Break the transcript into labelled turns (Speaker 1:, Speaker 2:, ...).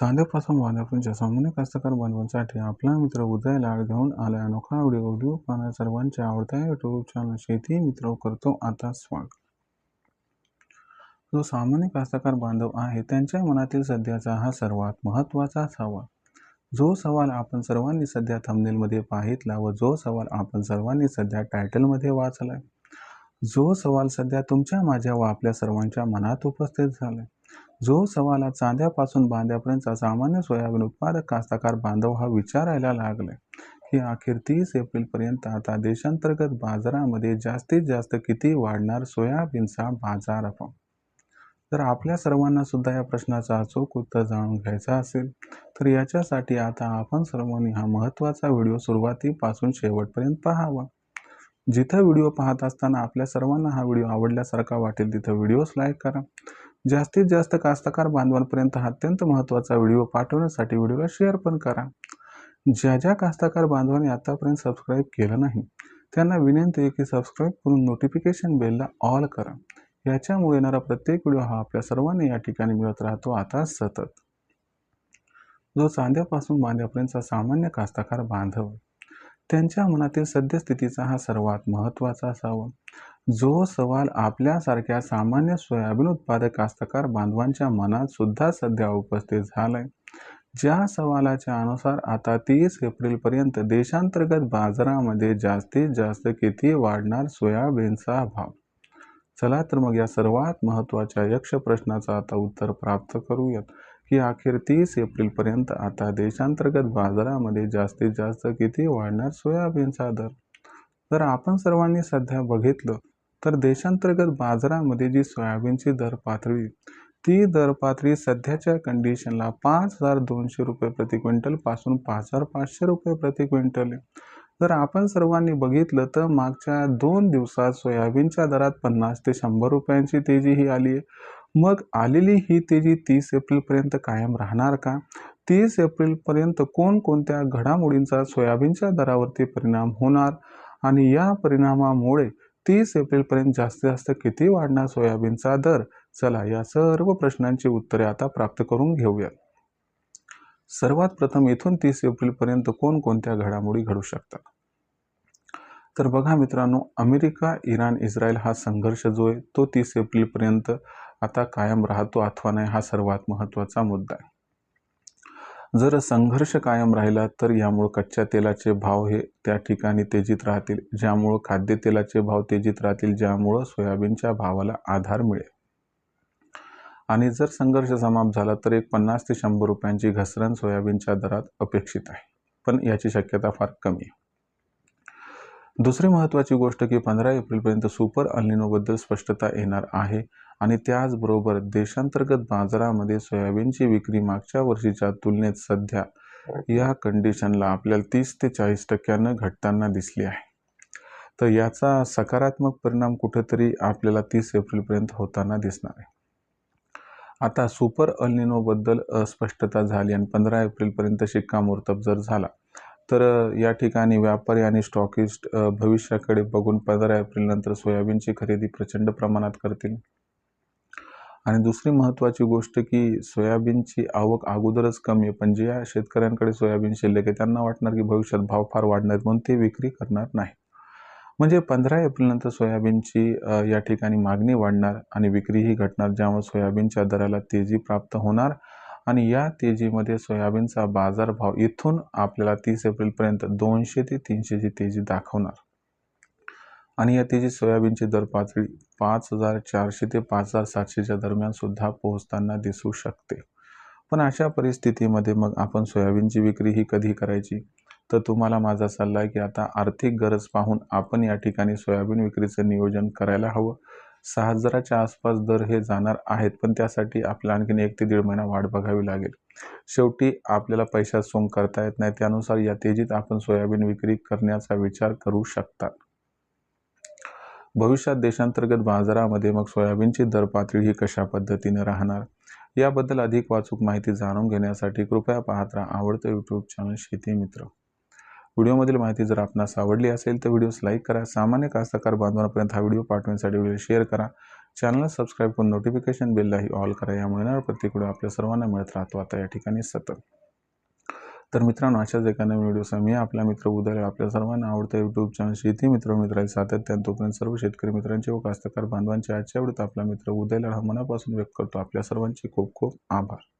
Speaker 1: कांद्यापासून वाढण्यापर्यंतच्या सामान्य कास्तकार बांधवांसाठी आपला मित्र उदय लाड घेऊन आलाय अनोखा व्हिडिओ पाहणं सर्वांच्या आवडत्या युट्यूब चॅनल शेती मित्र करतो आता स्वागत। जो सामान्य कास्तकार बांधव आहे त्यांच्या मनातील सध्याचा हा सर्वात महत्त्वाचा सवाल, जो सवाल आपण सर्वांनी सध्या थंबनेलमध्ये पाहितला व जो सवाल आपण सर्वांनी सध्या टायटलमध्ये वाचलाय, जो सवाल सध्या तुमच्या माझ्या व आपल्या सर्वांच्या मनात उपस्थित झालाय, जो सवाल आज चांद्यापासून बांध्यापर्यंतचा सामान्य सोयाबीन उत्पादक कास्तकार बांधव हा विचारायला लागलाय की अखेर 30 एप्रिलपर्यंत आता देशांतर्गत बाजारामध्ये जास्तीत जास्त किती वाढणार सोयाबीनचा बाजारभाव। तर आपल्या सर्वांना सुद्धा या प्रश्नाचं अचूक उत्तर जाणून घ्यायचं असेल तर याच्यासाठी आता आपण सर्वांनी हा महत्त्वाचा व्हिडिओ सुरुवातीपासून शेवटपर्यंत पाहावा। जिथं व्हिडिओ पाहत असताना आपल्या सर्वांना हा व्हिडिओ आवडल्यासारखा वाटेल तिथं व्हिडिओस लाईक करा। जास्तीत जास्त कास्तकार बांधवांपर्यंत हा अत्यंत महत्त्वाचा व्हिडिओ पाठवण्यासाठी व्हिडिओला शेअर पण करा। ज्या कास्तकार बांधवांनी आतापर्यंत सबस्क्राईब केलं नाही त्यांना विनंती आहे की सबस्क्राईब करून नोटिफिकेशन बेलला ऑल करा। याच्यामुळे येणारा प्रत्येक व्हिडिओ हा आपल्या सर्वांना या ठिकाणी मिळत राहतो आता सतत। जो चांद्यापासून बांध्यापर्यंतचा सामान्य कास्तकार बांधव त्यांच्या मनातील सद्यस्थितीचा हा सर्वात महत्त्वाचा सवाल, जो सवाल आपल्यासारख्या सामान्य सोयाबीन उत्पादक कास्तकार बांधवांच्या मनात सुद्धा सध्या उपस्थित झालाय। ज्या सवालाच्या अनुसार आता 30 एप्रिलपर्यंत देशांतर्गत बाजारामध्ये जास्तीत जास्त किती वाढणार सोयाबीनचा भाव। चला तर मग या सर्वात महत्त्वाच्या यक्ष प्रश्नाचं आता उत्तर प्राप्त करूयात की अखेर 30 एप्रिलपर्यंत आता देशांतर्गत बाजारामध्ये जास्तीत जास्त किती वाढणार सोयाबीनचा दर। जर आपण सर्वांनी सध्या बघितलं तर देशांतर्गत बाजारामध्ये जी सोयाबीनची दर पातळी ती दर पातळी सध्याच्या कंडिशनला 5,200 रुपये प्रति क्विंटल पासून 5,500 रुपये प्रति क्विंटल आहे। जर आपण सर्वांनी बघितलं तर मागच्या 2 दिवसात सोयाबीनच्या दरात 50 ते 100 रुपयांची तेजी ही आली आहे। मग आलेली ही तेजी 30 एप्रिलपर्यंत कायम राहणार का? 30 एप्रिलपर्यंत कोणकोणत्या घडामोडींचा सोयाबीनच्या दरावरती परिणाम होणार आणि या परिणामामुळे 30 एप्रिलपर्यंत जास्तीत जास्त किती वाढणार सोयाबीनचा दर? चला या सर्व प्रश्नांची उत्तरे आता प्राप्त करून घेऊया। सर्वात प्रथम इथून 30 एप्रिलपर्यंत कोणकोणत्या घडामोडी घडू शकतात। तर बघा मित्रांनो, अमेरिका, इराण, इस्रायल हा संघर्ष जो आहे तो 30 एप्रिलपर्यंत आता कायम राहतो अथवा नाही हा सर्वात महत्त्वाचा मुद्दा आहे। जर संघर्ष कायम राहिला तर यामुळे कच्च्या तेलाचे भाव हे त्या ठिकाणी तेजीत राहतील, ज्यामुळे खाद्यतेलाचे भाव तेजीत राहतील, ज्यामुळे सोयाबीनच्या भावाला आधार मिळेल। आणि जर संघर्ष समाप्त झाला तर एक 50 ते 100 रुपयांची घसरण सोयाबीनच्या दरात अपेक्षित आहे, पण याची शक्यता फार कमी आहे। दुसरी महत्त्वाची गोष्ट की 15 एप्रिलपर्यंत सुपर अल्निनोबद्दल स्पष्टता येणार आहे आणि त्याचबरोबर देशांतर्गत बाजारामध्ये सोयाबीनची विक्री मागच्या वर्षीच्या तुलनेत सध्या या कंडिशनला आपल्याला 30 ते 40% घटताना दिसली आहे। तर याचा सकारात्मक परिणाम कुठेतरी आपल्याला 30 एप्रिलपर्यंत होताना दिसणार आहे। आता सुपर अल्निनोबद्दल स्पष्टता झाली आणि 15 एप्रिलपर्यंत शिक्कामोर्तब जर झाला तर या ठिकाणी व्यापारी आणि स्टॉकिस्ट भविष्याकडे बघून 15 एप्रिलनंतर सोयाबीनची खरेदी प्रचंड प्रमाणात करतील। आणि दुसरी महत्त्वाची गोष्ट की सोयाबीनची आवक अगोदरच कमी आहे, पण ज्या शेतकऱ्यांकडे सोयाबीन शिल्लक आहे त्यांना वाटणार की भविष्यात भाव फार वाढणार म्हणून ते विक्री करणार नाही। म्हणजे 15 एप्रिलनंतर सोयाबीनची या ठिकाणी मागणी वाढणार आणि विक्रीही घटणार, ज्यामुळे सोयाबीनच्या दराला तेजी प्राप्त होणार आणि या तेजीमध्ये सोयाबीनचा बाजारभाव इथून आपल्याला 30 एप्रिलपर्यंत 200 ते 300 ची तेजी दाखवणार आणि या तेजी सोयाबीनची दर पातळी 5,400 ते 5,700च्या दरम्यान सुद्धा पोहोचताना दिसू शकते। पण अशा परिस्थितीमध्ये मग आपण सोयाबीनची विक्री ही कधी करायची? तर तुम्हाला माझा सल्ला आहे की आता आर्थिक गरज पाहून आपण या ठिकाणी सोयाबीन विक्रीचं नियोजन करायला हवं। 6,000च्या आसपास दर हे जाणार आहेत, पण त्यासाठी आपल्याला आणखीन 1 ते 1.5 महिना वाट बघावी लागेल। शेवटी आपल्याला पैशात सोंग करता येत नाही, त्यानुसार या तेजीत आपण सोयाबीन विक्री करण्याचा विचार करू शकता। भविष्यात देशांतर्गत बाजारामध्ये मग सोयाबीनची दर पातळी ही कशा पद्धतीने राहणार याबद्दल अधिक वाचूक माहिती जाणून घेण्यासाठी कृपया पाहत राहा आवडतं यूट्यूब चॅनल शेती मित्र। व्हिडिओमधील माहिती जर आपणास आवडली असेल तर व्हिडिओस लाईक करा, सामान्य कास्तकार बांधवांपर्यंत हा व्हिडिओ पाठवण्यासाठी व्हिडिओ शेअर करा, चॅनलला सबस्क्राईब करून नोटिफिकेशन बेललाही ऑल करा, यामुळे येणारा प्रत्येक व्हिडिओ आपल्या सर्वांना मिळत राहतो आता या ठिकाणी सतत. तर मित्रांनो, अशाच एका नवीन व्हिडिओसह मी आपला मित्र उदय आपल्या सर्वांना आवडतं यूट्यूब चॅनल शेती मित्र मित्रांनी सातत्याने तोपर्यंत सर्व शेतकरी मित्रांचे व कास्तकार बांधवांचे आजच्या आवडीत आपला मित्र उदयला मनापासून व्यक्त करतो. आपल्या सर्वांचे खूप खूप आभार.